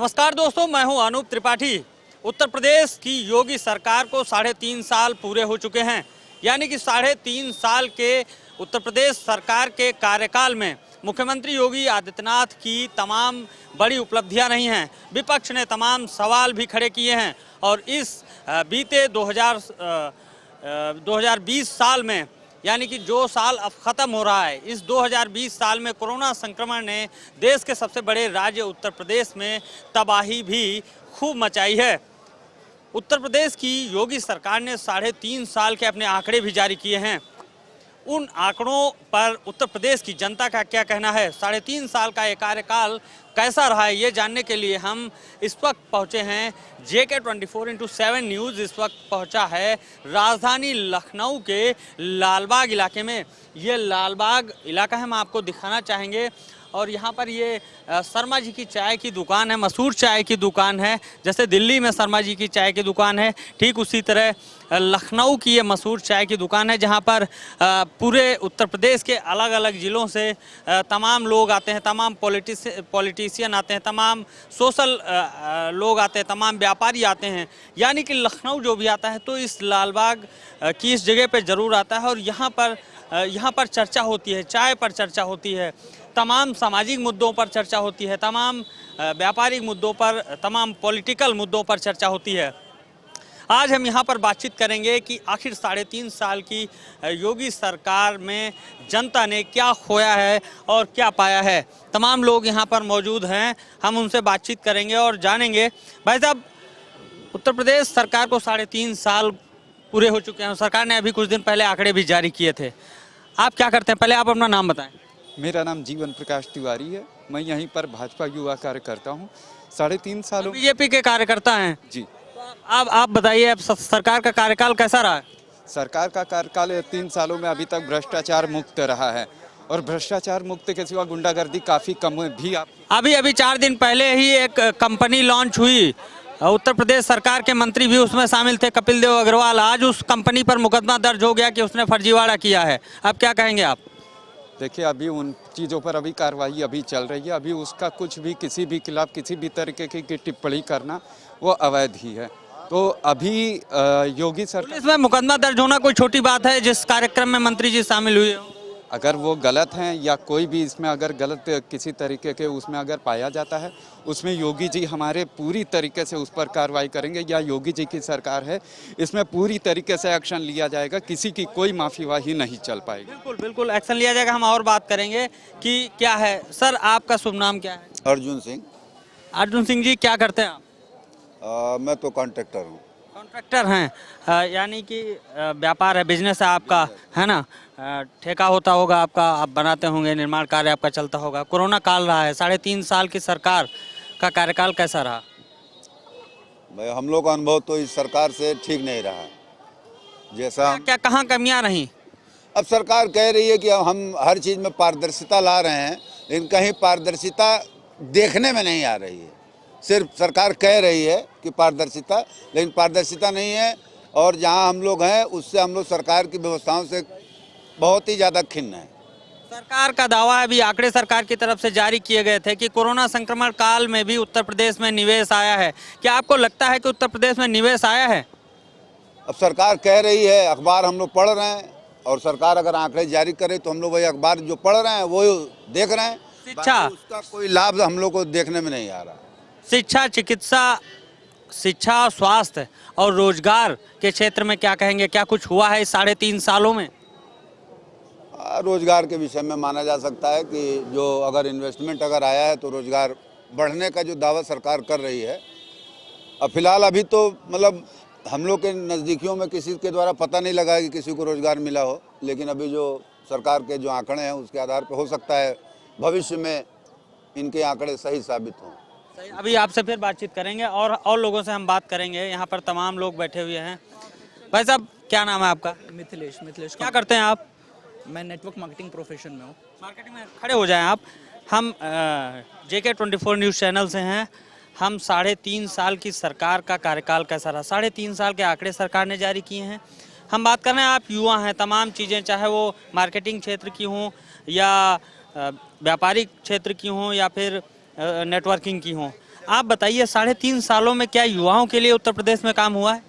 नमस्कार दोस्तों, मैं हूं अनूप त्रिपाठी। उत्तर प्रदेश की योगी सरकार को 3.5 साल पूरे हो चुके हैं। यानी कि 3.5 साल के उत्तर प्रदेश सरकार के कार्यकाल में मुख्यमंत्री योगी आदित्यनाथ की तमाम बड़ी उपलब्धियां नहीं हैं। विपक्ष ने तमाम सवाल भी खड़े किए हैं और इस बीते 2020 साल में, यानी कि जो साल अब ख़त्म हो रहा है, इस 2020 साल में कोरोना संक्रमण ने देश के सबसे बड़े राज्य उत्तर प्रदेश में तबाही भी खूब मचाई है। उत्तर प्रदेश की योगी सरकार ने 3.5 साल के अपने आंकड़े भी जारी किए हैं। उन आंकड़ों पर उत्तर प्रदेश की जनता का क्या कहना है, 3.5 साल का ये कार्यकाल कैसा रहा है, ये जानने के लिए हम इस वक्त पहुंचे हैं। JK 24x7 न्यूज़ इस वक्त पहुंचा है राजधानी लखनऊ के लालबाग इलाके में। ये लालबाग इलाका हम आपको दिखाना चाहेंगे और यहाँ पर ये शर्मा जी की चाय की दुकान है, मशहूर चाय की दुकान है। जैसे दिल्ली में शर्मा जी की चाय की दुकान है, ठीक उसी तरह लखनऊ की ये मशहूर चाय की दुकान है, जहाँ पर पूरे उत्तर प्रदेश के अलग अलग ज़िलों से तमाम लोग आते हैं, तमाम पॉलिटिशियन आते हैं, तमाम सोशल लोग आते हैं, तमाम व्यापारी आते हैं। यानी कि लखनऊ जो भी आता है तो इस लालबाग की इस जगह पे ज़रूर आता है और यहाँ पर चर्चा होती है, चाय पर चर्चा होती है, तमाम सामाजिक मुद्दों पर चर्चा होती है, तमाम व्यापारिक मुद्दों पर, तमाम पॉलिटिकल मुद्दों पर चर्चा होती है। आज हम यहाँ पर बातचीत करेंगे कि आखिर 3.5 साल की योगी सरकार में जनता ने क्या खोया है और क्या पाया है। तमाम लोग यहाँ पर मौजूद हैं, हम उनसे बातचीत करेंगे और जानेंगे। भाई साहब, उत्तर प्रदेश सरकार को 3.5 साल पूरे हो चुके हैं। सरकार ने अभी कुछ दिन पहले आंकड़े भी जारी किए थे। आप क्या करते हैं, पहले आप अपना नाम बताएं। मेरा नाम जीवन प्रकाश तिवारी है। मैं यहीं पर भाजपा युवा कार्यकर्ता हूँ। 3.5 सालों बीजेपी के कार्यकर्ता हैं जी। तो आप बताइए, अब सरकार का कार्यकाल कैसा रहा है? सरकार का कार्यकाल 3 सालों में अभी तक भ्रष्टाचार मुक्त रहा है और भ्रष्टाचार मुक्त के सिवा गुंडागर्दी काफ़ी कम भी। अभी 4 दिन पहले ही एक कंपनी लॉन्च हुई, उत्तर प्रदेश सरकार के मंत्री भी उसमें शामिल थे, कपिल देव अग्रवाल। आज उस कंपनी पर मुकदमा दर्ज हो गया कि उसने फर्जीवाड़ा किया है। अब क्या कहेंगे आप? देखिए, अभी उन चीज़ों पर अभी कार्रवाई अभी चल रही है। अभी उसका कुछ भी किसी भी खिलाफ किसी भी तरीके की टिप्पणी करना वो अवैध ही है। तो अभी योगी सरकार, इसमें मुकदमा दर्ज होना कोई छोटी बात है? जिस कार्यक्रम में मंत्री जी शामिल हुए, अगर वो गलत हैं या कोई भी इसमें अगर गलत किसी तरीके के उसमें अगर पाया जाता है, उसमें योगी जी हमारे पूरी तरीके से उस पर कार्रवाई करेंगे। या योगी जी की सरकार है, इसमें पूरी तरीके से एक्शन लिया जाएगा। किसी की कोई माफीवाही नहीं चल पाएगी। बिल्कुल बिल्कुल एक्शन लिया जाएगा। हम और बात करेंगे कि क्या है। सर, आपका शुभ नाम क्या है? अर्जुन सिंह। अर्जुन सिंह जी, क्या करते हैं आप? मैं तो कॉन्ट्रैक्टर हूँ। कॉन्ट्रैक्टर हैं, यानी कि व्यापार है, बिजनेस है आपका, है ना? ठेका होता होगा आपका, आप बनाते होंगे, निर्माण कार्य आपका चलता होगा। कोरोना काल रहा है, 3.5 साल की सरकार का कार्यकाल कैसा रहा? भाई, हम लोग का अनुभव तो इस सरकार से ठीक नहीं रहा। जैसा क्या कहाँ कमियां रही? अब सरकार कह रही है कि हम हर चीज़ में पारदर्शिता ला रहे हैं, लेकिन कहीं पारदर्शिता देखने में नहीं आ रही है। सिर्फ सरकार कह रही है कि पारदर्शिता, लेकिन पारदर्शिता नहीं है। और जहाँ हम लोग हैं उससे हम लोग सरकार की व्यवस्थाओं से बहुत ही ज़्यादा खिन्न है। सरकार का दावा है, अभी आंकड़े सरकार की तरफ से जारी किए गए थे कि कोरोना संक्रमण काल में भी उत्तर प्रदेश में निवेश आया है। क्या आपको लगता है कि उत्तर प्रदेश में निवेश आया है? अब सरकार कह रही है, अखबार हम लोग पढ़ रहे हैं, और सरकार अगर आंकड़े जारी करे तो हम लोग वही अखबार जो पढ़ रहे हैं वो देख रहे हैं। शिक्षा, उसका कोई लाभ हम लोग को देखने में नहीं आ रहा। शिक्षा, चिकित्सा, शिक्षा, स्वास्थ्य और रोजगार के क्षेत्र में क्या कहेंगे? क्या कुछ हुआ है इस 3.5 सालों में? रोजगार के विषय में माना जा सकता है कि जो अगर इन्वेस्टमेंट अगर आया है तो रोजगार बढ़ने का जो दावा सरकार कर रही है। अब फिलहाल अभी तो मतलब हम लोग के नज़दीकियों में किसी के द्वारा पता नहीं लगा कि किसी को रोजगार मिला हो, लेकिन अभी जो सरकार के जो आंकड़े हैं उसके आधार पर हो सकता है भविष्य में इनके आंकड़े सही साबित हों। अभी आपसे फिर बातचीत करेंगे और लोगों से हम बात करेंगे। यहाँ पर तमाम लोग बैठे हुए हैं। भाई साहब, क्या नाम है आपका? मिथिलेश। क्या करते हैं आप? मैं नेटवर्क मार्केटिंग प्रोफेशन में हूँ। मार्केटिंग में खड़े हो जाएं आप। हम JK 24 न्यूज़ चैनल से हैं। हम 3.5 साल की सरकार का कार्यकाल कैसा रहा, 3.5 साल के आंकड़े सरकार ने जारी किए हैं। हम बात कर रहे हैं, आप युवा हैं, तमाम चीज़ें चाहे वो मार्केटिंग क्षेत्र की हों या व्यापारिक क्षेत्र की हों या फिर नेटवर्किंग की हों, आप बताइए 3.5 सालों में क्या युवाओं के लिए उत्तर प्रदेश में काम हुआ है?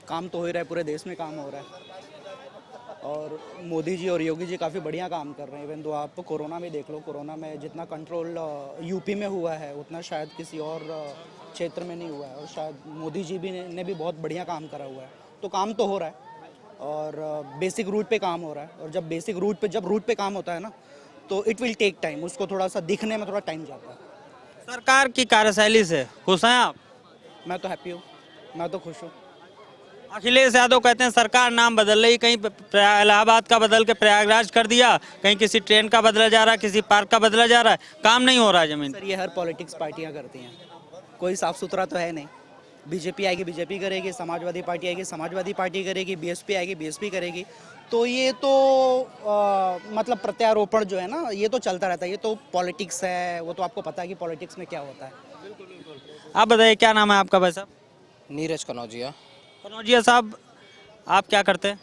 काम तो हो ही रहा है, पूरे देश में काम हो रहा है। और मोदी जी और योगी जी काफ़ी बढ़िया काम कर रहे हैं। इवन तो आप कोरोना में देख लो, कोरोना में जितना कंट्रोल यूपी में हुआ है उतना शायद किसी और क्षेत्र में नहीं हुआ है। और शायद मोदी जी भी ने भी बहुत बढ़िया काम करा हुआ है। तो काम तो हो रहा है और बेसिक रूट पे काम हो रहा है। और जब रूट पे काम होता है ना, तो इट विल टेक टाइम, उसको थोड़ा सा दिखने में थोड़ा टाइम जाता है। सरकार की कार्यशैली से खुश हैं आप? मैं तो हैप्पी हूँ, मैं तो खुश हूँ। अखिलेश यादव कहते हैं सरकार नाम बदल रही, कहीं इलाहाबाद का बदल के प्रयागराज कर दिया, कहीं किसी ट्रेन का बदला जा रहा है, किसी पार्क का बदला जा रहा है, काम नहीं हो रहा है जमीन। सर ये हर पॉलिटिक्स पार्टियां करती हैं, कोई साफ सुथरा तो है नहीं। बीजेपी आएगी बीजेपी करेगी, समाजवादी पार्टी आएगी समाजवादी पार्टी करेगी, बीएसपी आएगी बीएसपी करेगी। तो ये तो मतलब प्रत्यारोपण जो है ना, ये तो चलता रहता है। ये तो पॉलिटिक्स है, वो तो आपको पता है कि पॉलिटिक्स में क्या होता है। आप बताइए क्या नाम है आपका भाई साहब? नीरज कनौजिया। कनौजिया साहब, आप क्या करते हैं?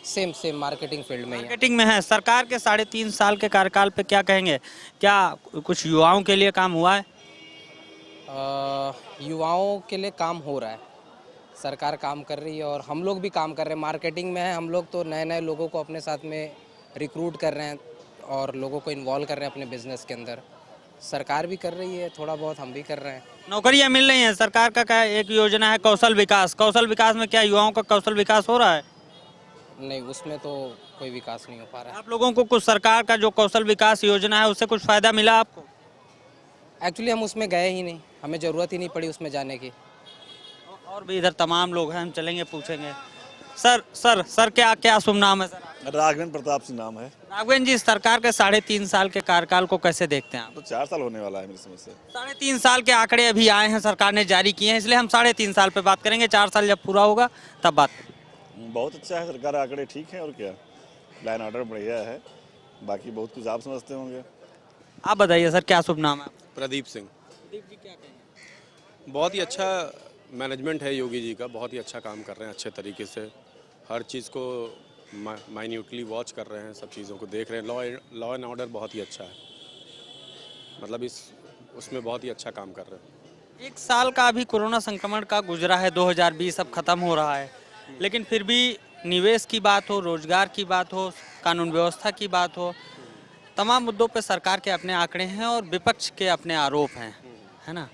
सेम मार्केटिंग फील्ड में ही है। मार्केटिंग में है। सरकार के 3.5 साल के कार्यकाल पे क्या कहेंगे? क्या कुछ युवाओं के लिए काम हुआ है? युवाओं के लिए काम हो रहा है, सरकार काम कर रही है और हम लोग भी काम कर रहे हैं। मार्केटिंग में है हम लोग, तो नए नए लोगों को अपने साथ में रिक्रूट कर रहे हैं और लोगों को इन्वॉल्व कर रहे हैं अपने बिजनेस के अंदर। सरकार भी कर रही है, थोड़ा बहुत हम भी कर रहे हैं। नौकरियां मिल रही हैं। सरकार का क्या एक योजना है कौशल विकास। कौशल विकास में क्या युवाओं का कौशल विकास हो रहा है? नहीं, उसमें तो कोई विकास नहीं हो पा रहा है। आप लोगों को कुछ सरकार का जो कौशल विकास योजना है उससे कुछ फायदा मिला आपको? एक्चुअली हम उसमें गए ही नहीं, हमें ज़रूरत ही नहीं पड़ी उसमें जाने की। और भी इधर तमाम लोग हैं, हम चलेंगे पूछेंगे। सर क्या शुभ नाम है सर? राघवेंद्र प्रताप सिंह नाम है। राघवेंद्र जी, सरकार के 3.5 साल के कार्यकाल को कैसे देखते हैं आप? तो 4 साल होने वाला है मेरी समझ से। 3.5 साल के आंकड़े अभी आए हैं, सरकार ने जारी किए हैं, इसलिए हम 3.5 साल पे बात करेंगे। 4 साल जब पूरा होगा तब बात करेंगे। बहुत अच्छा है, सरकार आंकड़े ठीक हैं और क्या, लाइन ऑर्डर बढ़िया है, बाकी बहुत कुछ आप समझते होंगे। आप बताइए सर, क्या शुभ नाम है? प्रदीप सिंह। प्रदीप जी, क्या कहेंगे? बहुत ही अच्छा मैनेजमेंट है योगी जी का, बहुत ही अच्छा काम कर रहे हैं, अच्छे तरीके से हर चीज़ को माइन्यूटली वॉच कर रहे हैं, सब चीज़ों को देख रहे हैं। लॉ एंड ऑर्डर बहुत ही अच्छा है, मतलब उसमें बहुत ही अच्छा काम कर रहे हैं। 1 साल का अभी कोरोना संक्रमण का गुजरा है, 2020 अब खत्म हो रहा है, लेकिन फिर भी निवेश की बात हो, रोजगार की बात हो, कानून व्यवस्था की बात हो, तमाम मुद्दों पे सरकार के अपने आंकड़े हैं और विपक्ष के अपने आरोप हैं, है ना?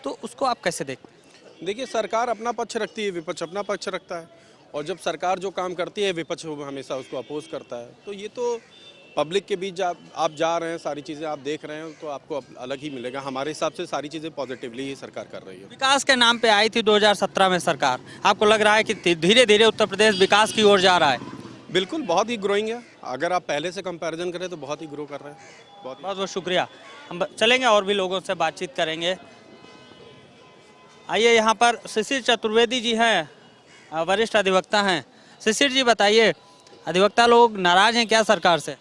तो उसको आप कैसे देखते हैं? देखिए, सरकार अपना पक्ष रखती है, विपक्ष अपना पक्ष रखता है, और जब सरकार जो काम करती है विपक्ष हमेशा उसको अपोज करता है। तो ये तो पब्लिक के बीच आप जा रहे हैं, सारी चीज़ें आप देख रहे हैं, तो आपको अलग ही मिलेगा। हमारे हिसाब से सारी चीज़ें पॉजिटिवली ही सरकार कर रही है। विकास के नाम पे आई थी 2017 में सरकार, आपको लग रहा है कि धीरे धीरे उत्तर प्रदेश विकास की ओर जा रहा है? बिल्कुल, बहुत ही ग्रोइंग है। अगर आप पहले से कंपैरिजन करें तो बहुत ही ग्रो कर रहे हैं। बहुत बहुत शुक्रिया। हम चलेंगे और भी लोगों से बातचीत करेंगे। आइए, यहाँ पर शिशिर चतुर्वेदी जी हैं, वरिष्ठ अधिवक्ता हैं। शिशिर जी बताइए, अधिवक्ता लोग नाराज हैं क्या सरकार से?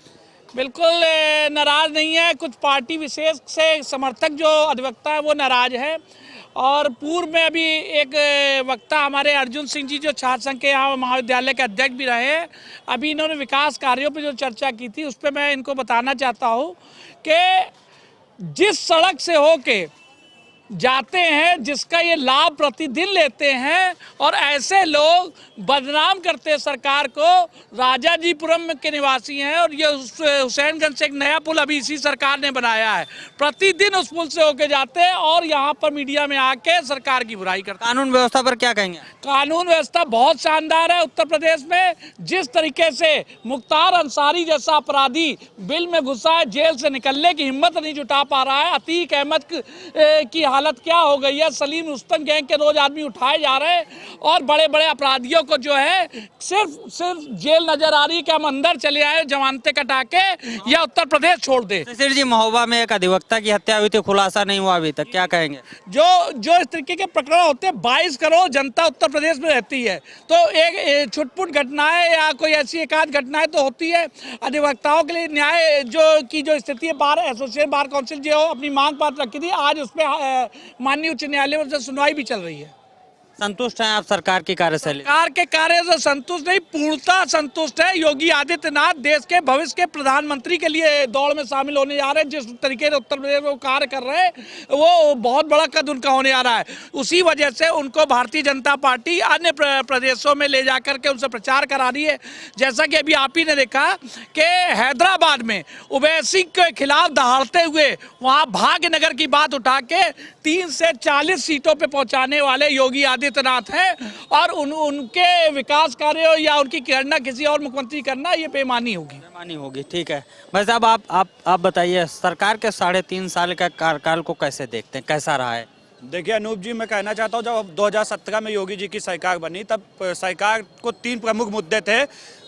बिल्कुल नाराज़ नहीं है, कुछ पार्टी विशेष से समर्थक जो अधिवक्ता है वो नाराज है। और पूर्व में अभी एक वक्ता हमारे अर्जुन सिंह जी जो छात्र संघ के यहाँ महाविद्यालय के अध्यक्ष भी रहे हैं, अभी इन्होंने विकास कार्यों पर जो चर्चा की थी उस पर मैं इनको बताना चाहता हूँ कि जिस सड़क से होके जाते हैं, जिसका ये लाभ प्रतिदिन लेते हैं, और ऐसे लोग बदनाम करते हैं सरकार को। राजाजीपुरम के निवासी हैं और ये हुसैनगंज से एक नया पुल अभी इसी सरकार ने बनाया है, प्रतिदिन उस पुल से होके जाते हैं और यहाँ पर मीडिया में आके सरकार की बुराई करते हैं। कानून व्यवस्था पर क्या कहेंगे? कानून व्यवस्था बहुत शानदार है उत्तर प्रदेश में। जिस तरीके से मुख्तार अंसारी जैसा अपराधी बिल में घुसा है, जेल से निकलने की हिम्मत नहीं जुटा पा रहा है। अतीक अहमद की हालत क्या हो गई है, सलीम रुस्तम गैंग के रोज आदमी उठाए जा रहे हैं और बड़े बड़े अपराधियों को जो है सिर्फ जेल नजर आ रही है कि हम अंदर चले आए जमानतें कटा के या उत्तर प्रदेश छोड़ दे। शिशिर जी, महोबा में एक अधिवक्ता की हत्या हुई थी, खुलासा नहीं हुआ अभी तक, क्या कहेंगे? जो इस तरीके के प्रकरण होते हैं, 22 करोड़ जनता उत्तर प्रदेश में रहती है, तो एक छुटपुट घटनाएं या कोई ऐसी एकाध घटनाएं तो होती है। अधिवक्ताओं के लिए न्याय जो स्थिति है, बार एसोसिएशन बार काउंसिल जो अपनी मांग पत्र रखी थी, आज उस पर माननीय उच्च न्यायालय में सुनवाई भी चल रही है। संतुष्ट हैं आप सरकार की कार्यशैली? सरकार के कार्य से संतुष्ट नहीं, पूर्णतः संतुष्ट है। योगी आदित्यनाथ देश के भविष्य के प्रधानमंत्री के लिए दौड़ में शामिल होने जा रहे हैं। जिस तरीके से उत्तर प्रदेश में कार्य कर रहे हैं वो बहुत बड़ा कद उनका होने जा रहा है। उसी वजह से उनको भारतीय जनता पार्टी अन्य प्रदेशों में ले जाकर के उनसे प्रचार करा रही है। जैसा कि अभी आप ही ने देखा कि हैदराबाद में ओवैसी के खिलाफ दहाड़ते हुए वहाँ भाग्यनगर की बात उठा के 30 से 40 सीटों पे पहुंचाने वाले योगी आदित्यनाथ हैं और उनके विकास कार्यों या उनकी प्रेरणा किसी और मुख्यमंत्री करना ये बेईमानी होगी। बेईमानी होगी, ठीक है। भाई साहब आप बताइए, सरकार के 3.5 साल का कार्यकाल को कैसे देखते हैं, कैसा रहा है? देखिए अनूप जी, मैं कहना चाहता हूँ जब 2017 में योगी जी की सरकार बनी तब सरकार को 3 प्रमुख मुद्दे थे।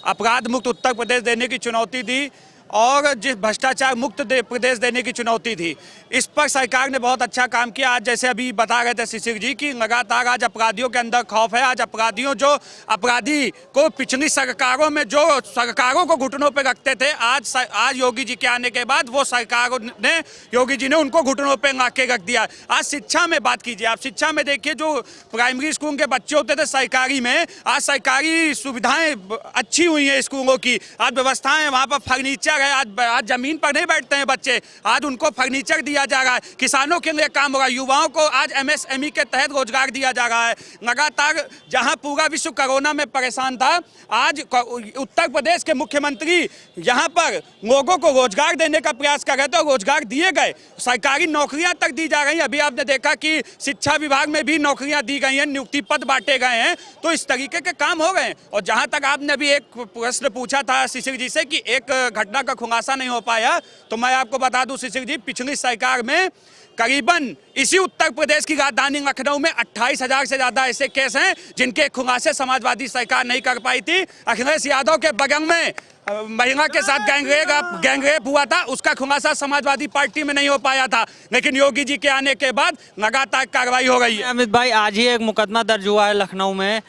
अपराध मुक्त उत्तर प्रदेश देने की चुनौती थी और जिस भ्रष्टाचार मुक्त प्रदेश देने की चुनौती थी। इस पर सरकार ने बहुत अच्छा काम किया। आज जैसे अभी बता रहे थे शिशिर जी कि लगातार आज अपराधियों के अंदर खौफ है। आज अपराधी को पिछली सरकारों में जो सरकारों को घुटनों पे रखते थे, आज योगी जी के आने के बाद वो सरकारों ने योगी जी ने उनको घुटनों पे ला के रख दिया। आज शिक्षा में बात कीजिए आप, शिक्षा में देखिए जो प्राइमरी स्कूल के बच्चे होते थे सरकारी में, आज सरकारी सुविधाएं अच्छी हुई हैं स्कूलों की। आज व्यवस्थाएं वहाँ पर फर्नीचर है, आज जमीन पर नहीं बैठते हैं बच्चे, आज उनको फर्नीचर दिया जा रहा है। किसानों के लिए काम हो रहा है, युवाओं को आज MSME के तहत रोजगार दिया जा रहा है। लगातार जहां पूरा विश्व कोरोना में परेशान था, आज उत्तर प्रदेश के मुख्यमंत्री यहां पर लोगों को रोजगार देने का प्रयास कर रहे थे और रोजगार दिए गए। सरकारी नौकरियां तक दी जा रही हैं। अभी आपने देखा कि शिक्षा विभाग में भी नौकरियां दी गई हैं, नियुक्ति पद बांटे गए हैं। तो इस तरीके के काम हो गए हैं। और जहां तक आपने अभी एक प्रश्न पूछा था शिशिर जी से कि एक घटना का खुलासा नहीं हो पाया, तो मैं आपको बता दूं शिशिर जी, पिछली सरकार में करीबन इसी उत्तर प्रदेश की राजधानी लखनऊ में 28,000 से ज्यादा ऐसे केस हैं जिनके खुलासे समाजवादी सरकार नहीं कर पाई थी। अखिलेश यादव के बगल में महिला के साथ गैंगरेप हुआ था, उसका खुलासा समाजवादी पार्टी में नहीं हो पाया था। लेकिन योगी जी के आने के बाद लगातार कार्रवाई हो रही है। अमित भाई, आज ही एक मुकदमा दर्ज हुआ है लखनऊ में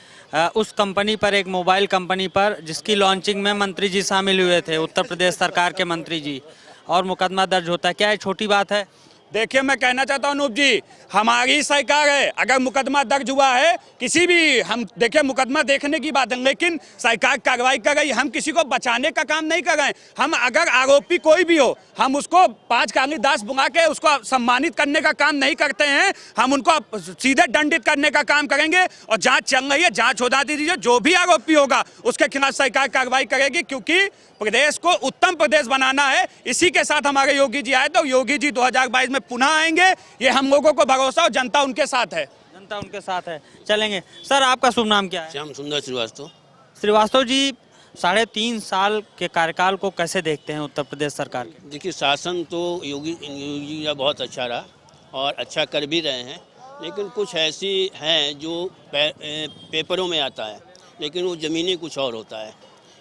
उस कंपनी पर, एक मोबाइल कंपनी पर, जिसकी लॉन्चिंग में मंत्री जी शामिल हुए थे, उत्तर प्रदेश सरकार के मंत्री जी, और मुकदमा दर्ज होता है। क्या ये छोटी बात है? देखिए मैं कहना चाहता हूं अनूप जी, हमारी सरकार है, अगर मुकदमा दर्ज हुआ है किसी भी, हम देखिए मुकदमा देखने की बात है, लेकिन सरकार कार्रवाई कर रही है। हम किसी को बचाने का काम नहीं कर रहे हैं। हम अगर आरोपी कोई भी हो, हम उसको 5 कालिदास बुला के उसको सम्मानित करने का काम नहीं करते हैं। हम उनको सीधे दंडित करने का काम करेंगे और जांच चल रही है, जांच होना दीजिए। जो भी आरोपी होगा उसके खिलाफ सरकार कार्रवाई करेगी, क्योंकि प्रदेश को उत्तम प्रदेश बनाना है। इसी के साथ हमारे योगी जी आए, तो योगी जी 2022 में पुनः आएंगे, ये हम लोगों को भरोसा, और जनता उनके साथ है। जनता उनके साथ है, चलेंगे। सर, आपका शुभ नाम क्या है? श्याम सुंदर श्रीवास्तव। श्रीवास्तव जी, 3.5 साल के कार्यकाल को कैसे देखते हैं उत्तर प्रदेश सरकार के? देखिए, शासन तो योगी जी का बहुत अच्छा रहा और अच्छा कर भी रहे हैं, लेकिन कुछ ऐसी हैं जो पेपरों में आता है, लेकिन वो ज़मीनी कुछ और होता है।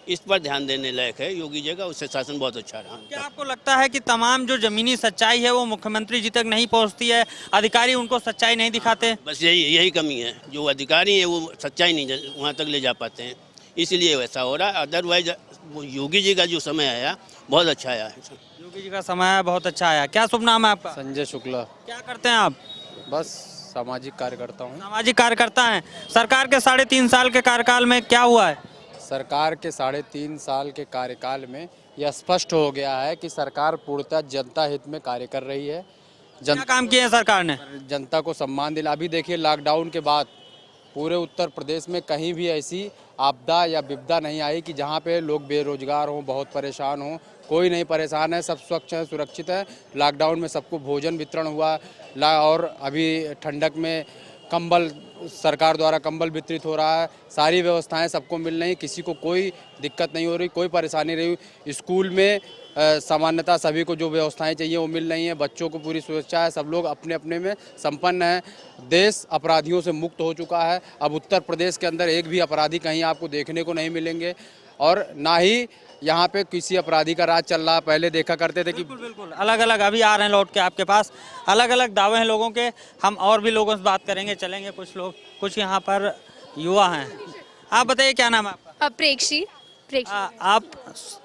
इस पर ध्यान देने लायक है योगी जी का, उससे शासन बहुत अच्छा रहा। क्या आपको लगता है कि तमाम जो जमीनी सच्चाई है वो मुख्यमंत्री जी तक नहीं पहुंचती है, अधिकारी उनको सच्चाई नहीं दिखाते? बस यही कमी है, जो अधिकारी है वो सच्चाई नहीं वहाँ तक ले जा पाते हैं, इसलिए वैसा हो रहा है। अदरवाइज योगी जी का जो समय आया बहुत अच्छा आया है। योगी जी का समय बहुत अच्छा आया। क्या शुभ नाम है आपका? संजय शुक्ला। क्या करते हैं आप? बस सामाजिक कार्यकर्ता हूँ। सामाजिक कार्यकर्ता हैं। सरकार के 3.5 साल के कार्यकाल में क्या हुआ है? सरकार के 3.5 साल के कार्यकाल में यह स्पष्ट हो गया है कि सरकार पूर्णतः जनता हित में कार्य कर रही है। क्या काम किए हैं सरकार ने? जनता को सम्मान दिला। अभी देखिए, लॉकडाउन के बाद पूरे उत्तर प्रदेश में कहीं भी ऐसी आपदा या विपदा नहीं आई कि जहां पे लोग बेरोजगार हों, बहुत परेशान हों। कोई नहीं परेशान है, सब स्वच्छ है, सुरक्षित है। लॉकडाउन में सबको भोजन वितरण हुआ और अभी ठंडक में कंबल, सरकार द्वारा कंबल वितरित हो रहा है। सारी व्यवस्थाएं सबको मिल रही, किसी को कोई दिक्कत नहीं हो रही, कोई परेशानी नहीं हुई। स्कूल में सामान्यतः सभी को जो व्यवस्थाएं चाहिए वो मिल रही हैं। बच्चों को पूरी सुरक्षा है, सब लोग अपने अपने में संपन्न हैं। देश अपराधियों से मुक्त हो चुका है। अब उत्तर प्रदेश के अंदर एक भी अपराधी कहीं आपको देखने को नहीं मिलेंगे और ना ही यहाँ पे किसी अपराधी का राज चल रहा। पहले देखा करते थे कि बिल्कुल अलग अलग, अभी आ रहे हैं लौट के आपके पास, अलग अलग दावे हैं लोगों के। हम और भी लोगों से बात करेंगे, चलेंगे। कुछ लोग, कुछ यहाँ पर युवा हैं। आप बताइए, क्या नाम है आपका? प्रेक्षी। आप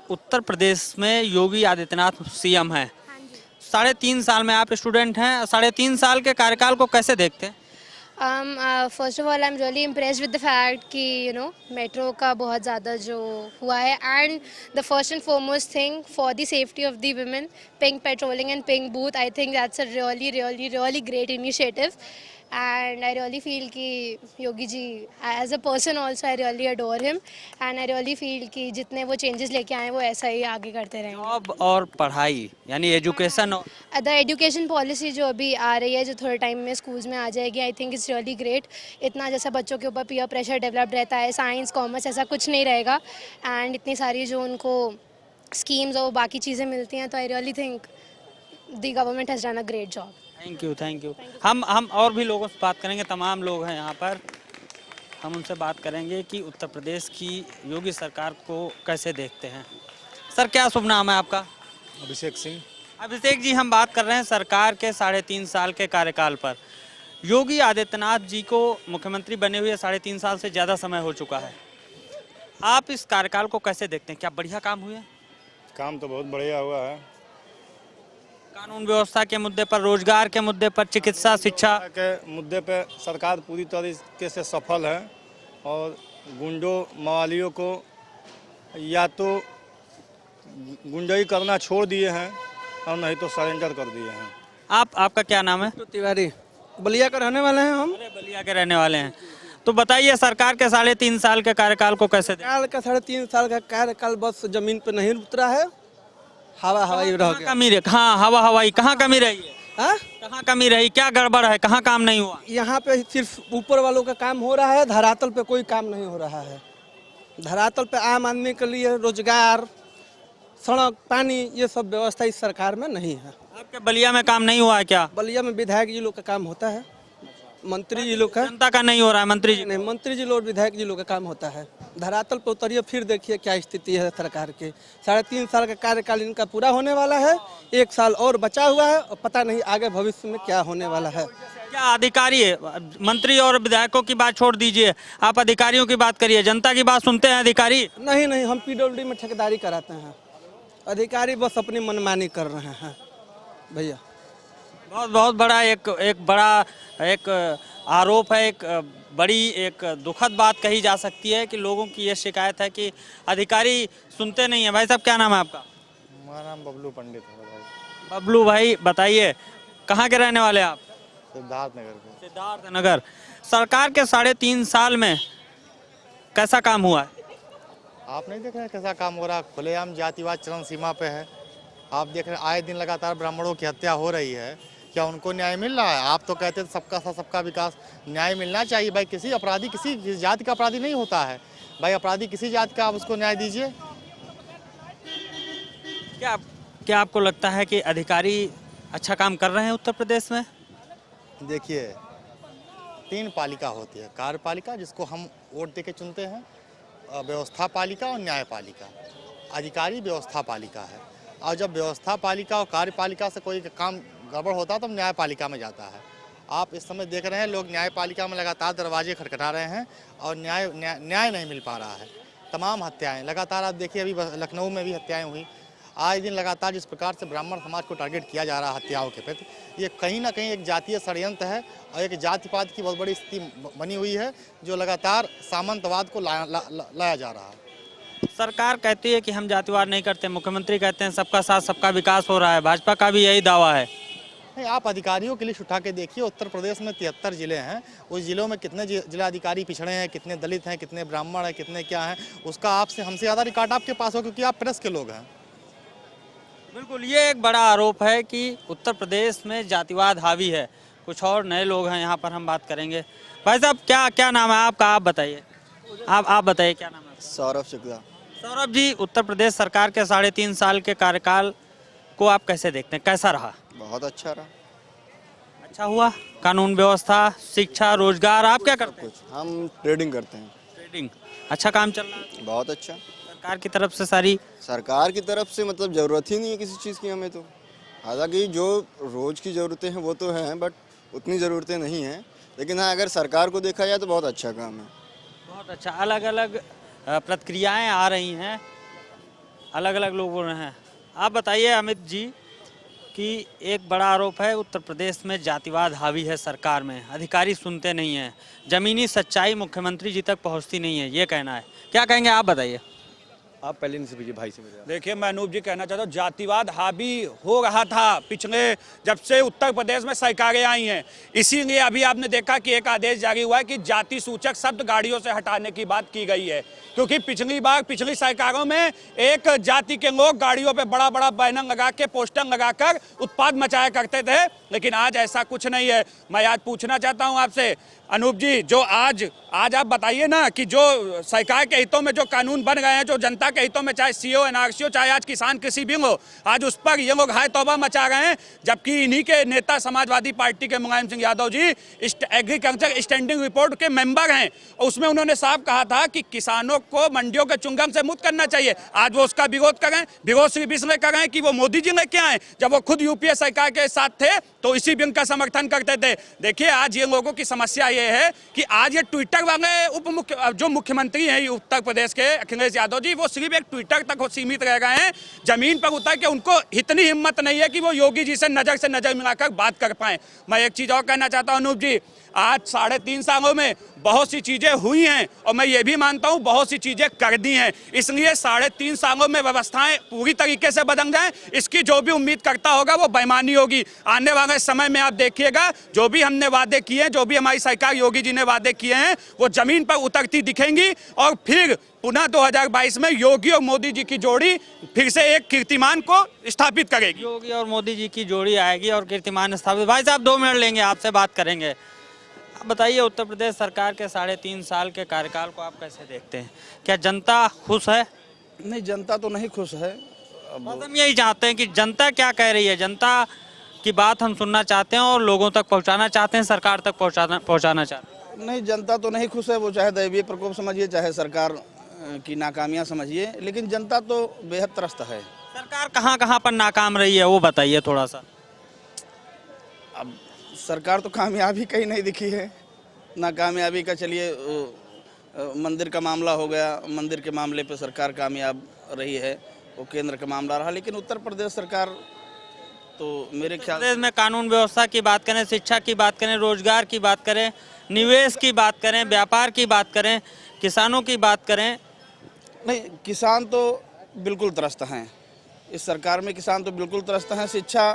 उत्तर प्रदेश में योगी आदित्यनाथ सीएम हैं। 3.5 साल में आप स्टूडेंट हैं। 3.5 साल के कार्यकाल को कैसे देखते हैं? First of all I am really impressed with the fact कि मेट्रो का बहुत ज़्यादा जो हुआ है and the first and foremost thing for the safety of the women pink patrolling and pink booth I think that's a really great initiative and I really feel कि Yogi ji as a person also I really adore him and I really feel कि जितने वो changes लेके आए वो ऐसा ही आगे करते रहेंगे। जॉब और पढ़ाई यानी एजुकेशन और द एजुकेशन पॉलिसी जो अभी आ रही है जो थोड़े टाइम में स्कूल्स में आ जाएगी I think it's really great. इतना जैसा बच्चों के ऊपर पीयर प्रेशर डेवलप रहता है साइंस कॉमर्स ऐसा कुछ नहीं रहेगा एंड इतनी सारी जो उनको स्कीम्स और बाकी चीज़ें मिलती हैं तो I really think the government has done a great job. Thank you. हम और भी लोगों से बात करेंगे, तमाम लोग हैं यहाँ पर, हम उनसे बात करेंगे कि उत्तर प्रदेश की योगी सरकार को कैसे देखते हैं। सर क्या शुभ नाम है आपका? अभिषेक सिंह। अभिषेक जी, हम बात कर रहे हैं सरकार के 3.5 साल के कार्यकाल पर। योगी आदित्यनाथ जी को मुख्यमंत्री बने हुए 3.5 साल से ज़्यादा समय हो चुका है, आप इस कार्यकाल को कैसे देखते हैं? क्या बढ़िया काम हुए? काम तो बहुत बढ़िया हुआ है। कानून व्यवस्था के मुद्दे पर, रोजगार के मुद्दे पर, चिकित्सा शिक्षा के मुद्दे पे सरकार पूरी तरीके से सफल है और गुंडों मवालियों को या तो गुंडाई करना छोड़ दिए हैं और नहीं तो सरेंडर कर दिए हैं। आपका क्या नाम है? तिवारी, बलिया के रहने वाले हैं हम। बलिया के रहने वाले हैं, तो बताइए सरकार के 3.5 साल के कार्यकाल को कैसे देखें? 3.5 साल का कार्यकाल बस जमीन पे नहीं उतरा है, हवाई रह गया। कमी रही? हाँ, हवाई कहाँ कमी रही है? कहाँ कमी रही? क्या गड़बड़ है? कहाँ काम नहीं हुआ? यहाँ पे सिर्फ ऊपर वालों का काम हो रहा है, धरातल पे कोई काम नहीं हो रहा है। धरातल पे आम आदमी के लिए रोजगार, सड़क, पानी ये सब व्यवस्था इस सरकार में नहीं है। आपके बलिया में काम नहीं हुआ है क्या? बलिया में विधायक जी लोग का काम होता है, मंत्री जी लोग का। जनता का नहीं हो रहा है? मंत्री जी नहीं, मंत्री जी लोग विधायक जी लोग का काम होता है। धरातल पर उतरिए फिर देखिए क्या स्थिति है सरकार के। 3.5 साल का कार्यकाल इनका पूरा होने वाला है, 1 साल और बचा हुआ है और पता नहीं आगे भविष्य में क्या होने वाला है। क्या अधिकारी है? मंत्री और विधायकों की बात छोड़ दीजिए, आप अधिकारियों की बात करिए। जनता की बात सुनते हैं अधिकारी? नहीं, हम PWD में ठेकेदारी कराते हैं, अधिकारी बस अपनी मनमानी कर रहे हैं भैया। बहुत बड़ा एक आरोप है, एक बड़ी दुखद बात कही जा सकती है कि लोगों की ये शिकायत है कि अधिकारी सुनते नहीं है। भाई साहब क्या नाम है आपका? हमारा नाम बबलू पंडित है भाई। बबलू भाई, बताइए कहाँ के रहने वाले आप? सिद्धार्थ नगर। सरकार के 3.5 साल में कैसा काम हुआ है? आप नहीं देख रहे हैं कैसा काम हो रहा है? खुलेआम जातिवाद चरम सीमा पे है। आप देख रहे हैं आए दिन लगातार ब्राह्मणों की हत्या हो रही है, क्या उनको न्याय मिल रहा है? आप तो कहते थे सबका साथ सबका विकास, न्याय मिलना चाहिए भाई। किसी अपराधी किसी जाति का अपराधी नहीं होता है भाई, अपराधी किसी जाति का, आप उसको न्याय दीजिए। क्या आपको लगता है कि अधिकारी अच्छा काम कर रहे हैं उत्तर प्रदेश में? देखिए 3 पालिका होती है, कार्यपालिका जिसको हम वोट दे के चुनते हैं, व्यवस्था पालिका और न्यायपालिका। अधिकारी व्यवस्था पालिका है और जब व्यवस्था पालिका और कार्यपालिका से कोई काम गड़बड़ होता है तो न्यायपालिका में जाता है। आप इस समय देख रहे हैं लोग न्यायपालिका में लगातार दरवाजे खटखटा रहे हैं और न्याय नहीं मिल पा रहा है। तमाम हत्याएं लगातार, आप देखिए अभी लखनऊ में भी हत्याएं हुई। आज दिन लगातार जिस प्रकार से ब्राह्मण समाज को टारगेट किया जा रहा है हत्याओं के प्रति, ये कहीं ना कहीं एक जातीय षड्यंत्र है और एक जातिवाद की बहुत बड़ी स्थिति बनी हुई है जो लगातार सामंतवाद को लाया जा रहा है। सरकार कहती है कि हम जातिवाद नहीं करते, मुख्यमंत्री कहते हैं सबका साथ सबका विकास हो रहा है, भाजपा का भी यही दावा है। नहीं, आप अधिकारियों की लिस्ट उठा के देखिए, उत्तर प्रदेश में 73 जिले हैं, उस जिलों में कितने जिलाधिकारी पिछड़े हैं, कितने दलित हैं, कितने ब्राह्मण हैं, कितने क्या हैं, उसका आपसे हमसे ज़्यादा रिकॉर्ड आपके पास हो क्योंकि आप प्रेस के लोग हैं। बिल्कुल, ये एक बड़ा आरोप है कि उत्तर प्रदेश में जातिवाद हावी है। कुछ और नए लोग हैं यहाँ पर, हम बात करेंगे। भाई साहब क्या नाम है आपका? आप बताइए, आप बताइए क्या नाम है? सौरभ शुक्ला। सौरभ जी, उत्तर प्रदेश सरकार के 3.5 साल के कार्यकाल को आप कैसे देखते हैं, कैसा रहा? बहुत अच्छा रहा। अच्छा हुआ? कानून व्यवस्था, शिक्षा, रोजगार, आप क्या करते हैं? हम ट्रेडिंग करते हैं। ट्रेडिंग, अच्छा काम चल रहा है? बहुत अच्छा। सरकार की तरफ से सरकार की तरफ से मतलब ज़रूरत ही नहीं है किसी चीज़ की हमें तो। हालांकि जो रोज़ की ज़रूरतें हैं वो तो हैं, बट उतनी ज़रूरतें नहीं हैं। लेकिन हाँ, अगर सरकार को देखा जाए तो बहुत अच्छा काम है। बहुत अच्छा। अलग अलग प्रतिक्रियाएं आ रही हैं, अलग अलग लोग बोल रहे हैं। आप बताइए अमित जी कि एक बड़ा आरोप है उत्तर प्रदेश में जातिवाद हावी है सरकार में, अधिकारी सुनते नहीं हैं, ज़मीनी सच्चाई मुख्यमंत्री जी तक पहुंचती नहीं है, ये कहना है। क्या कहेंगे आप बताइए। आप पहले नहीं से भाई से मेरे देखिए, मैं अनूप जी कहना चाहता हूँ, जातिवाद हावी हो रहा था पिछले जब से उत्तर प्रदेश में सरकारें आई हैं, इसीलिए अभी आपने देखा कि एक आदेश जारी हुआ है कि जाति सूचक शब्द गाड़ियों से हटाने की बात की गई है, क्योंकि पिछली सरकारों में एक जाति के लोग गाड़ियों पे बड़ा बड़ा बैनर लगा के पोस्टर लगाकर उत्पात मचाया करते थे, लेकिन आज ऐसा कुछ नहीं है। मैं आज पूछना चाहता हूं आपसे अनूप जी, जो आज आप बताइए ना कि जो सरकार के हितों में जो कानून बन गए हैं, जो जनता के हितों में, चाहे सीओ एनआरसी हो, चाहे आज किसान कृषि बिल हो, आज उस पर ये लोग हाय तौबा मचा रहे हैं, जबकि इन्हीं के नेता समाजवादी पार्टी के Mulayam Singh Yadav ji agriculture standing report के मेंबर हैं, और उसमें उन्होंने साफ कहा था कि किसानों को मंडियों के चुंगम से मुक्त करना चाहिए। आज वो उसका विरोध कर रहे हैं, विरोध सिर्फ इसलिए कर रहे हैं कि वो मोदी जी लेके आए, जब वो खुद यूपीए सरकार के साथ थे तो इसी बिल का समर्थन करते थे। देखिए, आज ये लोगों की समस्या ये है कि आज ये ट्विटर वाले जो मुख्यमंत्री हैं उत्तर प्रदेश के अखिलेश यादव जी, वो सिर्फ एक ट्विटर तक सीमित रह गए हैं, जमीन पर उतर के उनको इतनी हिम्मत नहीं है कि वो योगी जी से नजर मिलाकर बात कर पाए। मैं एक चीज और कहना चाहता हूं अनूप जी, आज 3.5 सालों में बहुत सी चीजें हुई हैं, और मैं ये भी मानता हूं बहुत सी चीजें कर दी हैं, इसलिए 3.5 सालों में व्यवस्थाएं पूरी तरीके से बदल जाएं, इसकी जो भी उम्मीद करता होगा वो बेईमानी होगी। आने वाले समय में आप देखिएगा, जो भी हमने वादे किए हैं, जो भी हमारी सरकार योगी जी ने वादे किए हैं, वो जमीन पर उतरती दिखेंगी, और फिर पुनः 2022 में योगी और मोदी जी की जोड़ी फिर से एक कीर्तिमान को स्थापित करेगी। योगी और मोदी जी की जोड़ी आएगी और कीर्तिमान स्थापित। भाई साहब 2 मिनट लेंगे, आपसे बात करेंगे। आप बताइए, उत्तर प्रदेश सरकार के 3.5 साल के कार्यकाल को आप कैसे देखते हैं? क्या जनता खुश है? नहीं, जनता तो नहीं खुश है। बस हम यही चाहते हैं कि जनता क्या कह रही है, जनता की बात हम सुनना चाहते हैं और लोगों तक पहुंचाना चाहते हैं, सरकार तक पहुंचाना चाहते हैं। नहीं, जनता तो नहीं खुश है, वो चाहे दैवीय प्रकोप समझिए, चाहे सरकार की नाकामियां समझिए, लेकिन जनता तो बेहद त्रस्त है। सरकार कहाँ कहाँ पर नाकाम रही है वो बताइए थोड़ा सा। अब सरकार तो कामयाबी कहीं नहीं दिखी है। नाकामयाबी का चलिए, मंदिर का मामला हो गया, मंदिर के मामले पे सरकार कामयाब रही है, वो केंद्र का मामला रहा, लेकिन उत्तर प्रदेश सरकार तो मेरे ख्याल प्रदेश में कानून व्यवस्था की बात करें, शिक्षा की बात करें, रोजगार की बात करें, निवेश की बात करें, व्यापार की बात करें, किसानों की बात करें। नहीं, किसान तो बिल्कुल त्रस्त हैं, इस सरकार में किसान तो बिल्कुल त्रस्त हैं। शिक्षा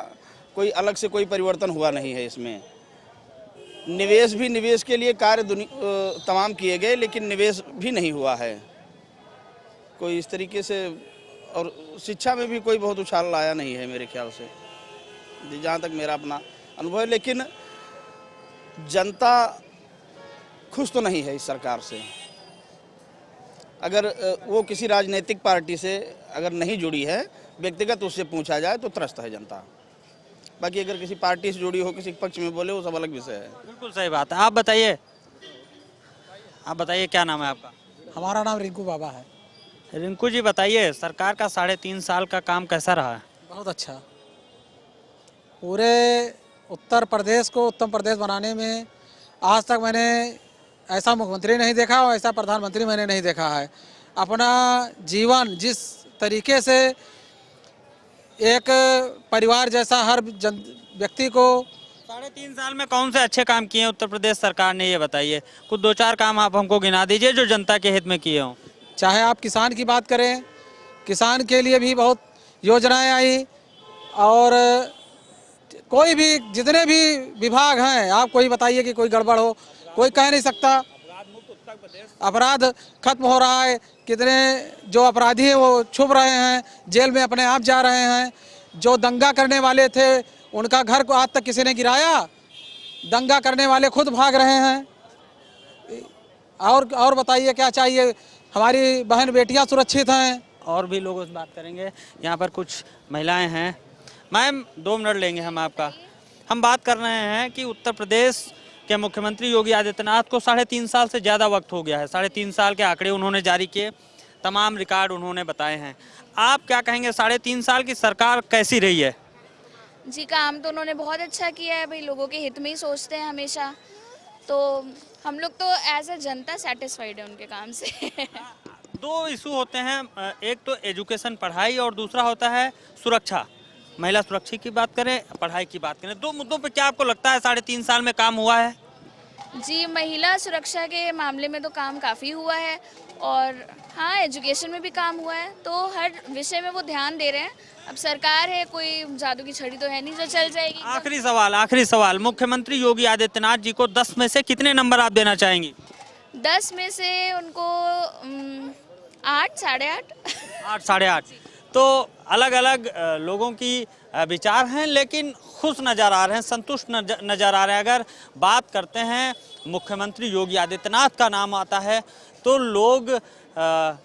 कोई अलग से कोई परिवर्तन हुआ नहीं है इसमें। निवेश के लिए कार्य तमाम किए गए, लेकिन निवेश भी नहीं हुआ है कोई इस तरीके से, और शिक्षा में भी कोई बहुत उछाल लाया नहीं है मेरे ख्याल से, जहाँ तक मेरा अपना अनुभव है। लेकिन जनता खुश तो नहीं है इस सरकार से। अगर वो किसी राजनीतिक पार्टी से अगर नहीं जुड़ी है, व्यक्तिगत उससे पूछा जाए तो त्रस्त है जनता। बाकी अगर किसी पार्टी से जुड़ी हो, किसी पक्ष में बोले, वो सब अलग विषय है। बिल्कुल सही बात है। आप बताइए क्या नाम है आपका? हमारा नाम रिंकू बाबा है। रिंकू जी बताइए, सरकार का 3.5 साल का काम कैसा रहा है? बहुत अच्छा। पूरे उत्तर प्रदेश को उत्तम प्रदेश बनाने में आज तक मैंने ऐसा मुख्यमंत्री नहीं देखा और ऐसा प्रधानमंत्री मैंने नहीं देखा है। अपना जीवन जिस तरीके से एक परिवार जैसा हर व्यक्ति को 3.5 साल में कौन से अच्छे काम किए हैं उत्तर प्रदेश सरकार ने, ये बताइए। कुछ 2-4 काम आप हमको गिना दीजिए जो जनता के हित में किए हों। चाहे आप किसान की बात करें, किसान के लिए भी बहुत योजनाएं आई, और कोई भी जितने भी विभाग हैं, आप कोई बताइए कि कोई गड़बड़ हो, कोई कह नहीं सकता। अपराध खत्म हो रहा है, कितने जो अपराधी हैं वो छुप रहे हैं, जेल में अपने आप जा रहे हैं। जो दंगा करने वाले थे उनका घर को आज तक किसी ने गिराया? दंगा करने वाले खुद भाग रहे हैं। और बताइए क्या चाहिए? हमारी बहन बेटियां सुरक्षित हैं। और भी लोगों से बात करेंगे। यहाँ पर कुछ महिलाएं हैं। मैम 2 मिनट लेंगे हम आपका। हम बात कर रहे हैं कि उत्तर प्रदेश के मुख्यमंत्री योगी आदित्यनाथ को 3.5 साल से ज़्यादा वक्त हो गया है। 3.5 साल के आंकड़े उन्होंने जारी किए, तमाम रिकॉर्ड उन्होंने बताए हैं। आप क्या कहेंगे, 3.5 साल की सरकार कैसी रही है? जी, काम तो उन्होंने बहुत अच्छा किया है। भाई, लोगों के हित में ही सोचते हैं हमेशा, तो हम लोग तो एज ए जनता सेटिस्फाइड है उनके काम से। 2 इशू होते हैं, एक तो एजुकेशन पढ़ाई और दूसरा होता है सुरक्षा। महिला सुरक्षा की बात करें, पढ़ाई की बात करें, 2 मुद्दों पे क्या आपको लगता है 3.5 साल में काम हुआ है? जी, महिला सुरक्षा के मामले में तो काम काफ़ी हुआ है और हाँ, एजुकेशन में भी काम हुआ है, तो हर विषय में वो ध्यान दे रहे हैं। अब सरकार है, कोई जादू की छड़ी तो है नहीं जो चल जाएगी। आखिरी सवाल, मुख्यमंत्री योगी आदित्यनाथ जी को 10 में से कितने नंबर आप देना चाहेंगी? 10 में से उनको 8, 8.5। 8, 8.5। तो अलग अलग लोगों की विचार हैं, लेकिन खुश नज़र आ रहे हैं, संतुष्ट नज़र आ रहे हैं। अगर बात करते हैं मुख्यमंत्री योगी आदित्यनाथ का नाम आता है तो लोग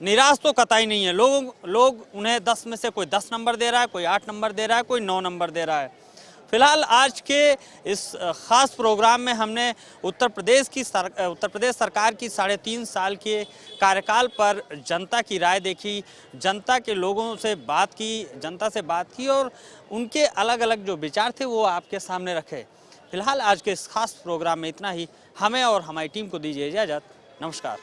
निराश तो कतई नहीं है। लोग उन्हें 10 में से कोई 10 नंबर दे रहा है, कोई 8 नंबर दे रहा है, कोई 9 नंबर दे रहा है। फिलहाल आज के इस ख़ास प्रोग्राम में हमने उत्तर प्रदेश सरकार की 3.5 साल के कार्यकाल पर जनता की राय देखी, जनता के लोगों से बात की, जनता से बात की और उनके अलग अलग जो विचार थे वो आपके सामने रखे। फिलहाल आज के इस खास प्रोग्राम में इतना ही। हमें और हमारी टीम को दीजिए इजाज़त। नमस्कार।